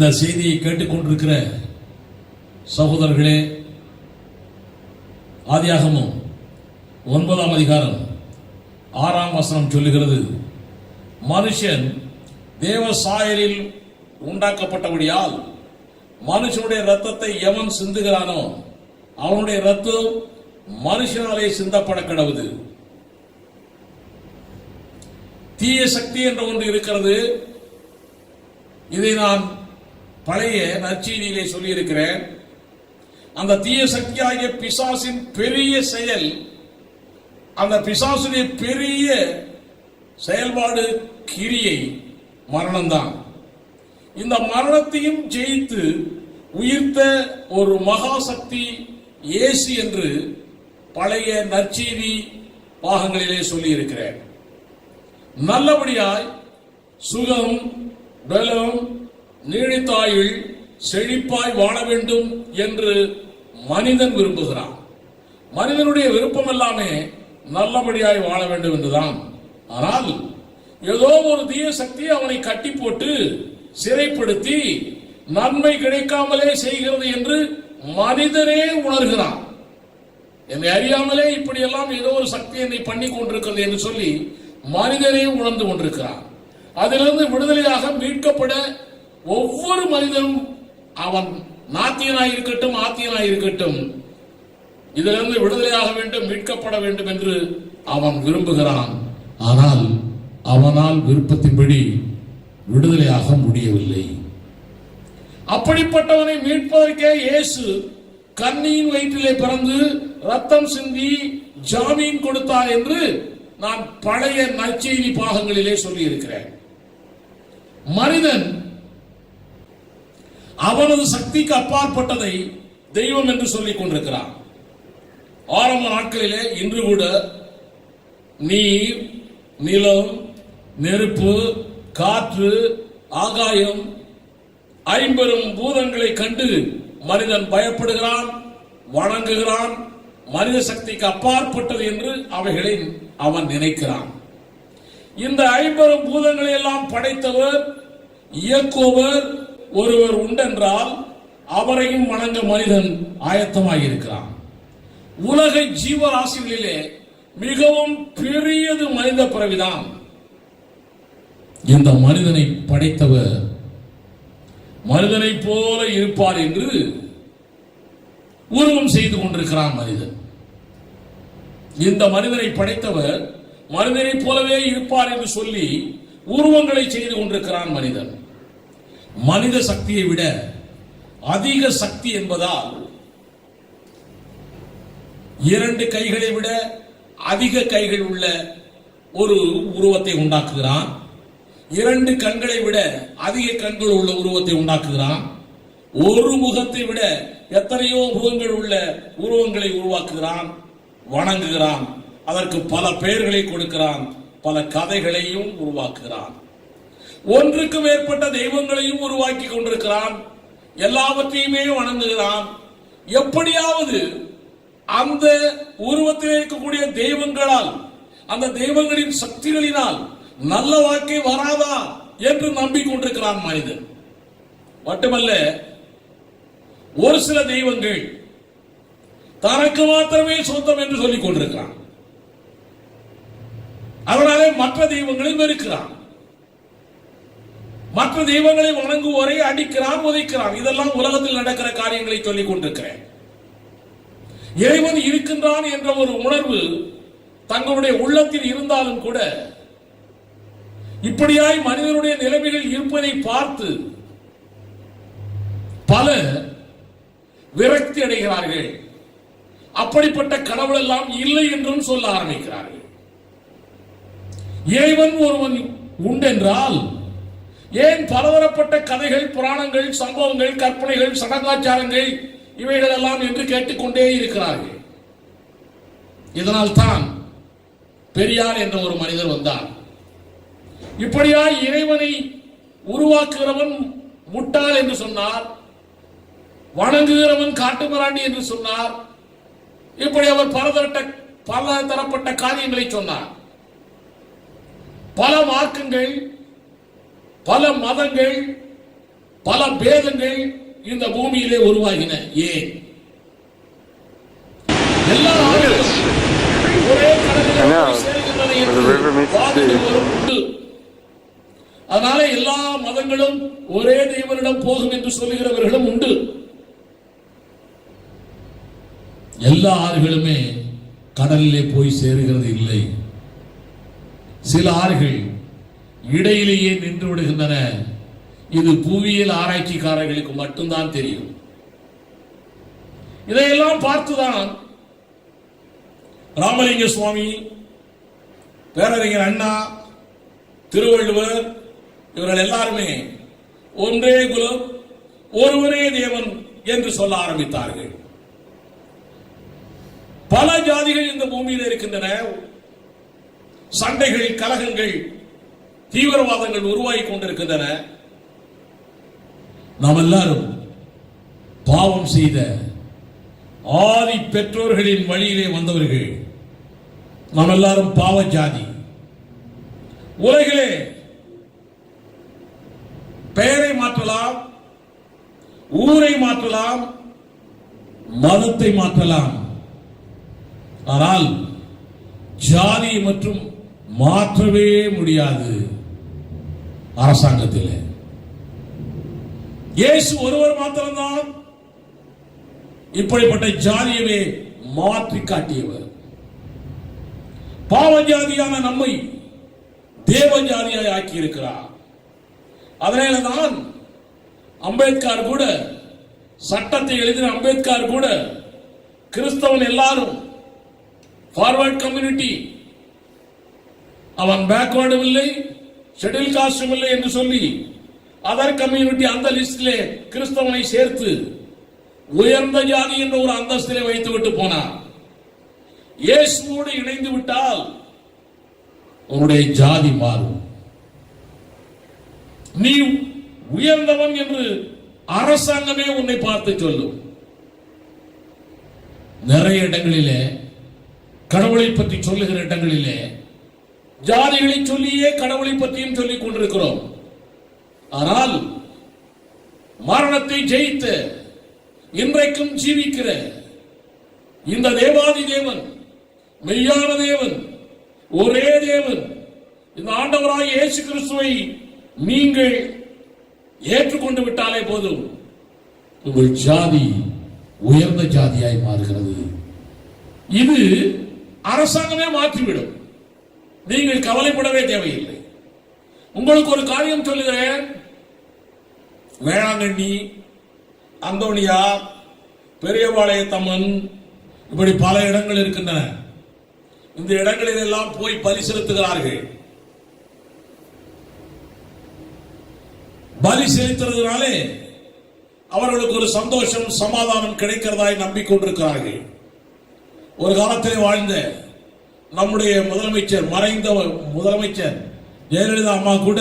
இந்த செய்தியை கேட்டுக்கொண்டிருக்கிற சகோதரர்களே, ஆதியாகமம் 9ஆம் அதிகாரம் 6ஆம் வசனம் சொல்லுகிறது, மனுஷன் தேவ சாயலில் உண்டாக்கப்பட்டபடியால் மனுஷனுடைய ரத்தத்தை எவன் சிந்துகிறானோ அவனுடைய ரத்தம் மனுஷனாலே சிந்தப்பட கடவுது. தீய சக்தி என்ற ஒன்று இருக்கிறது. இதை நான் பழைய நற்செய்தியிலே சொல்லியிருக்கிறேன். அந்த தீய சக்தியாகிய பிசாசின் பெரிய செயல், அந்த பிசாசுடைய பெரிய செயல்பாடு கிரியை மரணம்தான். இந்த மரணத்தையும் ஜெயித்து உயிர்த்த ஒரு மகா சக்தி இயேசு என்று பழைய நற்செய்தி பாகங்களிலே சொல்லி இருக்கிறேன். நல்லபடியாய் சுகம், பலம், நீடித்தாயுள், செழிப்பாய் வாழ வேண்டும் என்று மனிதன் விரும்புகிறான். மனிதனுடைய விருப்பம் எல்லாமே நல்லபடியாய் வாழ வேண்டும் என்றுதான். ஆனால் ஏதோ ஒரு தீய சக்தி அவனை கட்டி போட்டு சிறைப்படுத்தி நன்மை கிடைக்காமலே செய்கிறது என்று மனிதனே உணர்கிறான். என்னை அறியாமலே இப்படியெல்லாம் ஏதோ ஒரு சக்தி என்னை பண்ணி கொண்டிருக்கிறது என்று சொல்லி மனிதனே உணர்ந்து கொண்டிருக்கிறான். அதிலிருந்து விடுதலையாக மீட்கப்பட ஒவ்வொரு மனிதனும், அவன் நாத்தியனாயிருக்கட்டும் ஆத்தியனாயிருக்கட்டும், இதிலிருந்து விடுதலையாக வேண்டும், மீட்கப்பட வேண்டும் என்று அவன் விரும்புகிறான். ஆனால் அவனால் விருப்பத்தின்படி விடுதலையாக முடியவில்லை. அப்படிப்பட்டவனை மீட்பதற்கே இயேசு கன்னியின் வயிற்றிலே பிறந்து ரத்தம் சிந்தி ஜாமீன் கொடுத்தார் என்று நான் பழைய நற்செய்தி பாகங்களிலே சொல்லி இருக்கிறேன். மனிதன் அவனது சக்திக்கு அப்பாற்பட்டதை தெய்வம் என்று சொல்லிக் கொண்டிருக்கிறான். ஆரம்ப நாட்களிலே இன்று கூட நீர், நிலம், நெருப்பு, காற்று, ஆகாயம், ஐம்பெரும் பூதங்களை கண்டு மனிதன் பயப்படுகிறான், வணங்குகிறான். மனித சக்திக்கு அப்பாற்பட்டது என்று அவைகளை அவன் நினைக்கிறான். இந்த ஐம்பெரும் பூதங்களை எல்லாம் படைத்தவர், இயக்குவர் ஒருவர் உண்டென்றால் அவரையும் வணங்க மனிதன் ஆயத்தமாயிருக்கிறான். உலக ஜீவராசிகளிலே மிகவும் பெரியது மனித பிறவிதான். இந்த மனிதனை படைத்தவர் மனிதனை போல இருப்பார் என்று உருவம் செய்து கொண்டிருக்கிறான் மனிதன். இந்த மனிதனை படைத்தவர் மனிதனை போலவே இருப்பார் என்று சொல்லி உருவங்களை செய்து கொண்டிருக்கிறான் மனிதன். மனித சக்தியை விட அதிக சக்தி என்பதால் 2 கைகளை விட அதிக கைகள் உள்ள ஒரு உருவத்தை உண்டாக்குகிறான். 2 கண்களை விட அதிக கண்கள் உள்ள உருவத்தை உண்டாக்குகிறான். ஒரு முகத்தை விட எத்தனையோ முகங்கள் உள்ள உருவங்களை உருவாக்குகிறான், வணங்குகிறான். அதற்கு பல பெயர்களை கொடுக்கிறான், பல கதைகளையும் உருவாக்குகிறான். ஒன்றுக்கு மேற்பட்ட தெய்வங்களையும் உருவாக்கி கொண்டிருக்கிறான். எல்லாவற்றையுமே வணங்குகிறான். எப்படியாவது அந்த உருவத்தில் இருக்கக்கூடிய தெய்வங்களால், அந்த தெய்வங்களின் சக்திகளினால் நல்ல வாழ்க்கை வராதா என்று நம்பிக்கொண்டிருக்கிறான் மனிதன். மட்டுமல்ல, ஒரு சில தெய்வங்கள் தனக்கு மாத்திரமே சொந்தம் என்று சொல்லிக் கொண்டிருக்கிறான். அதனாலே மற்ற தெய்வங்களை வெறுக்கிறான். மற்ற தெய்வங்களை வணங்குவோரை அடிக்கிறான், உதைக்கிறான். இதெல்லாம் உலகத்தில் நடக்கிற காரியங்களை சொல்லிக் கொண்டிருக்கிறேன். இறைவன் இருக்கின்றான் என்ற ஒரு உணர்வு தங்களுடைய உள்ளத்தில் இருந்தாலும் கூட இப்படியாய் மனிதனுடைய நிலைமைகள் இருப்பதை பார்த்து பல விரக்தி அடைகிறார்கள். அப்படிப்பட்ட கடவுள் எல்லாம் இல்லை என்றும் சொல்ல ஆரம்பிக்கிறார்கள். இறைவன் ஒருவன் உண்டென்றால் ஏன் பலதரப்பட்ட கதைகள், புராணங்கள், சம்பவங்கள், கற்பனைகள், சடங்காச்சாரங்கள் இவைகள் எல்லாம் என்று கேட்டுக்கொண்டே இருக்கிறார்கள். இதனால் தான் பெரியார் என்ற ஒரு மனிதர் வந்தார். இப்படியாய் இறைவனை உருவாக்குகிறவன் முட்டாள் என்று சொன்னார், வணங்குகிறவன் காட்டுமிராண்டி என்று சொன்னார். இப்படி அவர் பல தரப்பட்ட காரியங்களை சொன்னார். பல மார்க்கங்கள், பல மதங்கள், பல பேதங்கள் இந்த பூமியிலே உருவாகின. ஏன்? எல்லா ஆறுகளும் ஒரே கடலிலே சேர்கின்றன என்று உண்டு. அதனால எல்லா மதங்களும் ஒரே தேவனிடம் போகும் என்று சொல்லுகிறவர்களும் உண்டு. எல்லா ஆறுகளுமே கடலிலே போய் சேருகிறது இல்லை. சில ஆறுகள் இடையிலேயே நின்று விடுகின்றன. இது புவியியல் ஆராய்ச்சிக்காரர்களுக்கு மட்டும்தான் தெரியும். இதையெல்லாம் பார்த்துதான் ராமலிங்க சுவாமி, பேரறிஞர் அண்ணா, திருவள்ளுவர் இவர்கள் எல்லாருமே ஒன்றே குலம் ஒருவரே தேவன் என்று சொல்ல ஆரம்பித்தார்கள். பல ஜாதிகள் இந்த பூமியில் இருக்கின்றன. சண்டைகள், கலகங்கள், தீவிரவாதங்கள் உருவாகி கொண்டிருக்கின்றன. நாம் எல்லாரும் பாவம் செய்த ஆதி பெற்றோர்களின் வழியிலே வந்தவர்கள். நாம் எல்லாரும் பாவ ஜாதி. உலகிலே பெயரை மாற்றலாம், ஊரை மாற்றலாம், மதத்தை மாற்றலாம். ஆனால் ஜாதி மற்றும் மாற்றவே முடியாது. அரசாங்கத்தில் இயேசு ஒருவர் மாத்திரம்தான் இப்படிப்பட்ட ஜாதியவே மாற்றி காட்டியவர். பாவ ஜாதியான நம்மை தேவ ஜாதியாய் ஆக்கி இருக்கிறார். அதனால்தான் அம்பேத்கர் கூட, சட்டத்தை எழுதின அம்பேத்கர் கூட, கிறிஸ்தவன் எல்லாரும் ஃபார்வர்ட் கம்யூனிட்டி, அவன் பேக்வர்டும் இல்லை, ஷெட்யூல் காஸ்டும் இல்லை என்று சொல்லி அதர் கம்யூனிட்டி அந்த லிஸ்டிலே கிறிஸ்தவனை சேர்த்து உயர்ந்த ஜாதி என்ற ஒரு அந்தஸ்திலே வைத்து விட்டு போனார். இயேசுவோடு இணைந்து விட்டால் உன்னுடைய ஜாதி மாறும். நீ உயர்ந்தவன் என்று அரசாங்கமே உன்னை பார்த்து சொல்லும். நிறைய இடங்களிலே கடவுளை பற்றி சொல்லுகிற இடங்களிலே ஜாதிகளை சொல்லியே கடவுளை பற்றியும் சொல்லிக் கொண்டிருக்கிறோம். ஆனால் மரணத்தை ஜெயித்த, இன்றைக்கும் ஜீவிக்கிற இந்த தேவாதி தேவன், மெய்யான தேவன், ஒரே தேவன், இந்த ஆண்டவராய் இயேசு கிறிஸ்துவை நீங்கள் ஏற்றுக்கொண்டு விட்டாலே போதும், உங்கள் ஜாதி உயர்ந்த ஜாதியாய் மாறுகிறது. இது அரசாங்கமே மாற்றிவிடும். நீங்கள் கவலைப்படவே தேவையில்லை. உங்களுக்கு ஒரு காரியம் சொல்லுகிறேன். வேளாங்கண்ணி, அந்தோனியா, பெரியபாளையத்தம்மன், இப்படி பல இடங்கள் இருக்கின்றன. இந்த இடங்களில் எல்லாம் போய் பலி செலுத்துகிறார்கள். பலி செலுத்துறதுனாலே அவர்களுக்கு ஒரு சந்தோஷம், சமாதானம் கிடைக்கிறதாய் நம்பிக்கொண்டிருக்கிறார்கள். ஒரு காலத்திலே வாழ்ந்த நம்முடைய முதலமைச்சர், மறைந்த முதலமைச்சர் ஜெயலலிதா அம்மா கூட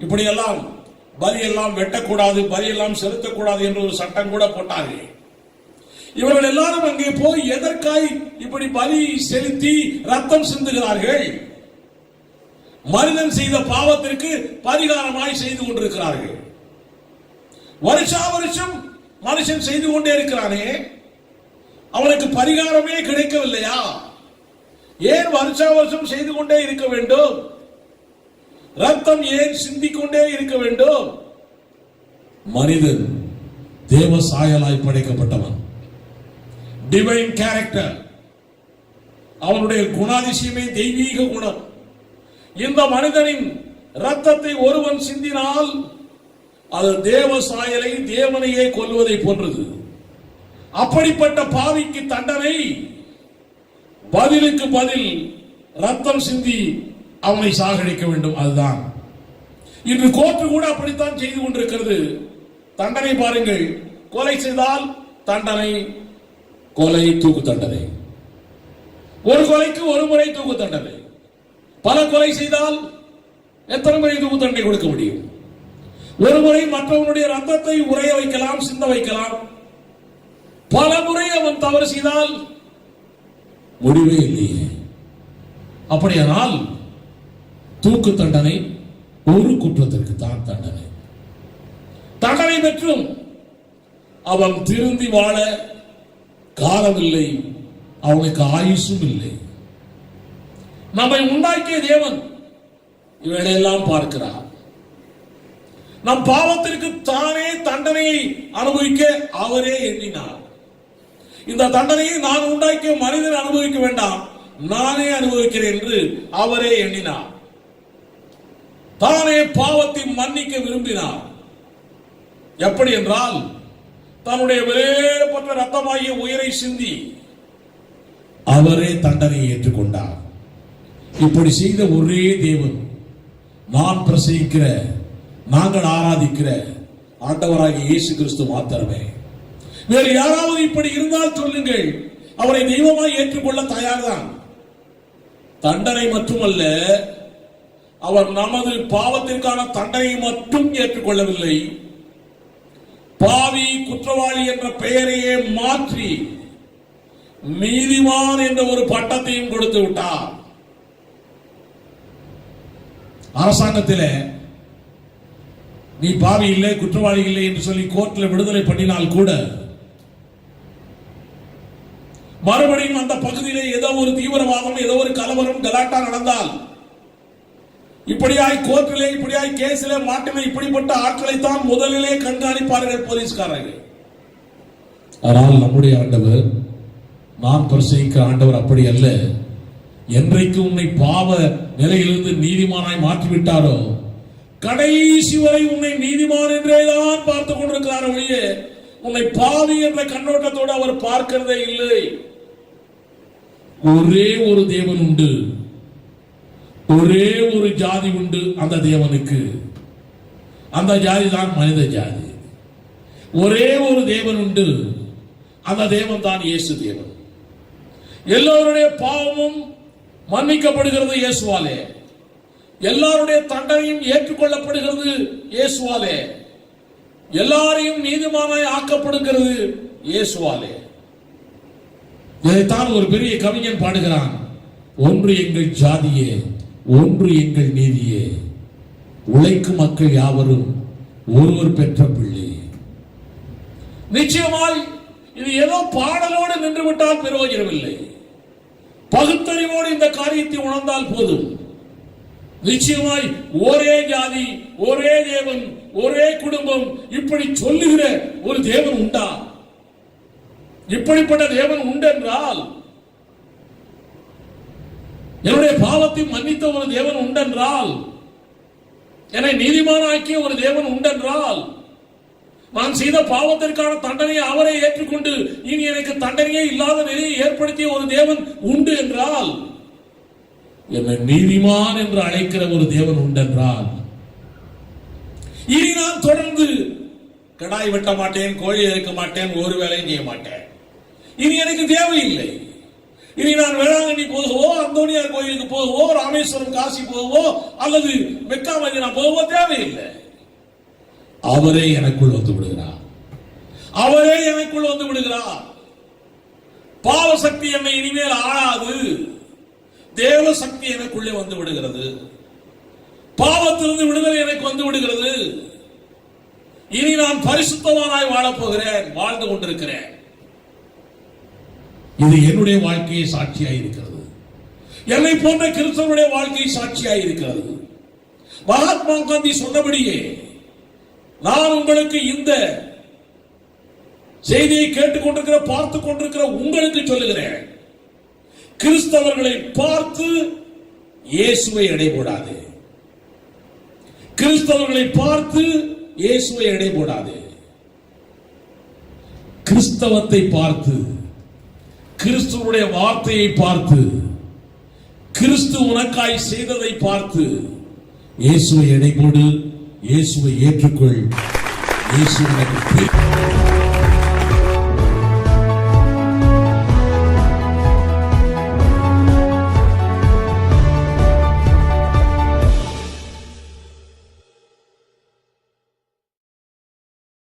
இப்படியெல்லாம் பலி எல்லாம் வெட்டக்கூடாது, பலி எல்லாம் செலுத்தக்கூடாது என்று ஒரு சட்டம் கூட போட்டார்கள். இவர்கள் எல்லாரும் அங்கே போய் எதற்காய் இப்படி பலி செலுத்தி ரத்தம் சிந்துகிறார்கள்? மனிதன் செய்த பாவத்திற்கு பரிகாரமாய் செய்து கொண்டிருக்கிறார்கள். வருஷா வருஷம் மனுஷன் செய்து கொண்டே இருக்கிறானே, அவனுக்கு பரிகாரமே கிடைக்கவில்லையா? ஏன் வருஷா வருஷம் செய்து கொண்டே இருக்க வேண்டும்? ரத்தம் ஏன் சிந்திக்கொண்டே இருக்க வேண்டும்? மனிதன் தேவ சாயலாய் படைக்கப்பட்டவன், டிவைன் கேரக்டர். அவனுடைய குணாதிசயமே தெய்வீக குணம். இந்த மனிதனின் ரத்தத்தை ஒருவன் சிந்தினால் அது தேவ சாயலை, தேவனையே கொல்வதை போன்றது. அப்படிப்பட்ட பாவிக்கு தண்டனை, பதிலுக்கு பதில் ரத்தம் சிந்தி அவனை சாகடிக்க வேண்டும். அதுதான் இன்று கோர்ட்டு கூட அப்படித்தான் செய்து கொண்டிருக்கிறது. தண்டனை பாருங்கள். கொலை செய்தால் தண்டனை, கொலை, தூக்கு தண்டனை. ஒரு கொலைக்கு ஒரு முறை தூக்கு தண்டனை. பல கொலை செய்தால் எத்தனை முறை தூக்கு தண்டனை கொடுக்க முடியும்? ஒரு முறை மற்றவனுடைய ரத்தத்தை உறைய வைக்கலாம், சிந்த வைக்கலாம். பல முறை அவன் தவறு செய்தால் முடிவே இல்லையே. அப்படியானால் தூக்கு தண்டனை ஒரு குற்றத்திற்கு தான் தண்டனை. தண்டனை பெற்றும் அவன் திருந்தி வாழ காலமில்லை, அவனுக்கு ஆயுசும் இல்லை. நம்மை உண்டாக்கிய தேவன் இவைகளெல்லாம் பார்க்கிறார். நம் பாவத்திற்கு தானே தண்டனையை அனுபவிக்க அவரே எண்ணினார். இந்த தண்டனையை நான் உண்டாக்கிய மனிதன் அனுபவிக்க வேண்டாம், நானே அனுபவிக்கிறேன் என்று அவரே எண்ணினார். தானே பாவத்தை மன்னிக்க விரும்பினார். எப்படி என்றால், தன்னுடைய விலையேறப்பட்ட ரத்தமாகிய உயிரை சிந்தி அவரே தண்டனையை ஏற்றுக்கொண்டார். இப்படி செய்த ஒரே தேவன் நான் பிரசங்கிக்கிற, நாங்கள் ஆராதிக்கிற ஆண்டவராகிய இயேசு கிறிஸ்து மாத்திரமே. வேறு யாராவது இப்படி இருந்தால் சொல்லுங்கள், அவரை தெய்வமாய் ஏற்றுக்கொள்ள தயார்தான். தண்டனை மட்டுமல்ல, அவர் நமது பாவத்திற்கான தண்டனை மட்டும் ஏற்றுக்கொள்ளவில்லை, பாவி குற்றவாளி என்ற பெயரையே மாற்றி நீதிமான் என்ற ஒரு பட்டத்தையும் கொடுத்து விட்டார். அரசாங்கத்தில் நீ பாவி இல்லை, குற்றவாளி இல்லை என்று சொல்லி கோர்ட்டில் விடுதலை பண்ணினால் கூட மறுபடியும் அந்த பகுதியிலே ஏதோ ஒரு தீவிரவாதம், ஏதோ ஒரு கலவரம், கலாட்டா நடந்தால் இப்படியாய் கோர்ட்டிலே, இப்படியாய் கேஸிலே மாட்டின இப்படிப்பட்ட ஆட்களை தான் முதலிலே கண்காணிப்பார்கள் போலீஸ்காரர்கள். ஆனால் நம்முடைய ஆண்டவர், நான் பிரசங்கிக்கிற ஆண்டவர் அப்படி அல்ல. என்றைக்கு உன்னை பாவ நிலையிலிருந்து நீதிமானாய் மாற்றிவிட்டாரோ, கடைசி வரை உன்னை நீதிமான் என்றேதான் பார்த்துக் கொண்டிருக்கிறார் ஒழிய உன்னை பாவி என்ற கண்ணோட்டத்தோடு அவர் பார்க்கிறதே இல்லை. ஒரே ஒரு தேவன் உண்டு, ஒரே ஒரு ஜாதி உண்டு. அந்த தேவனுக்கு, அந்த ஜாதி தான் மனித ஜாதி. ஒரே ஒரு தேவன் உண்டு, அந்த தேவன் தான் இயேசு தேவன். எல்லோருடைய பாவமும் மன்னிக்கப்படுகிறது இயேசுவாலே, எல்லாருடைய தண்டனையும் ஏற்றுக்கொள்ளப்படுகிறது இயேசுவாலே, எல்லாரையும் நீதிமானாய் ஆக்கப்படுகிறது இயேசுவாலே. இதைத்தான் ஒரு பெரிய கவிஞன் பாடுகிறான். ஒன்று எங்கள் ஜாதியே, ஒன்று எங்கள் நீதியே, உழைக்கும் மக்கள் யாவரும் ஒருவர் பெற்ற பிள்ளை. நிச்சயமாய் இது ஏதோ பாடலோடு நின்றுவிட்டால் பிரயோஜனமில்லை. பகுத்தறிவோடு இந்த காரியத்தை உணர்ந்தால் போதும். நிச்சயமாய் ஒரே ஜாதி, ஒரே தேவன், ஒரே குடும்பம், இப்படி சொல்லுகிற ஒரு தேவன் உண்டா? இப்படிப்பட்ட தேவன் உண்டென்றால், என்னுடைய பாவத்தை மன்னித்த ஒரு தேவன் உண்டென்றால், என்னை நீதிமானாக்கிய ஒரு தேவன் உண்டென்றால், நான் செய்த பாவத்திற்கான தண்டனையை அவரை ஏற்றுக்கொண்டு இனி எனக்கு தண்டனையே இல்லாத நிலையை ஏற்படுத்திய ஒரு தேவன் உண்டு என்றால், என்னை நீதிமான் என்று அழைக்கிற ஒரு தேவன் உண்டென்றால், இனி நான் தொடர்ந்து கடாய் வெட்ட மாட்டேன், கோழி அறுக்க மாட்டேன், ஒரு வேலையும் செய்ய மாட்டேன், இனி எனக்கு தேவையில்லை. இனி நான் வேளாங்கண்ணி போகவோ, அந்தோனியார் கோயிலுக்கு போகவோ, ராமேஸ்வரம் காசி போகவோ, அல்லது மெக்கா மதீனா போகவோ தேவையில்லை. அவரே எனக்குள் வந்து விடுகிறார். அவரே எனக்குள் வந்து விடுகிறார். பாவ சக்தி என்னை இனிமேல் ஆளாது, தேவ சக்தி எனக்குள்ளே வந்து விடுகிறது. பாவத்திலிருந்து விடுதலை எனக்கு வந்து விடுகிறது. இனி நான் பரிசுத்தவானாய் வாழப் போகிறேன், வாழ்ந்து கொண்டிருக்கிறேன். இது என்னுடைய வாழ்க்கையை சாட்சியாய் இருக்கிறது. என்னை போன்ற கிறிஸ்தவனுடைய வாழ்க்கையை சாட்சியாய் இருக்கிறது. மகாத்மா காந்தி சொன்னபடியே நான் உங்களுக்கு இந்த செய்தியை கேட்டுக்கொண்டிருக்கிற, பார்த்துக் கொண்டிருக்கிற உங்களுக்கு சொல்லுகிறேன், கிறிஸ்தவர்களை பார்த்து இயேசுவை எடை போடாதே. கிறிஸ்தவர்களை பார்த்து இயேசுவை எடை போடாதே. கிறிஸ்தவத்தை பார்த்து, கிறிஸ்துவுடைய வார்த்தையை பார்த்து, கிறிஸ்து உனக்காய் செய்ததை பார்த்து இயேசுவை எடை போடு, இயேசுவை ஏற்றுக்கொள். இயேசு உனக்கு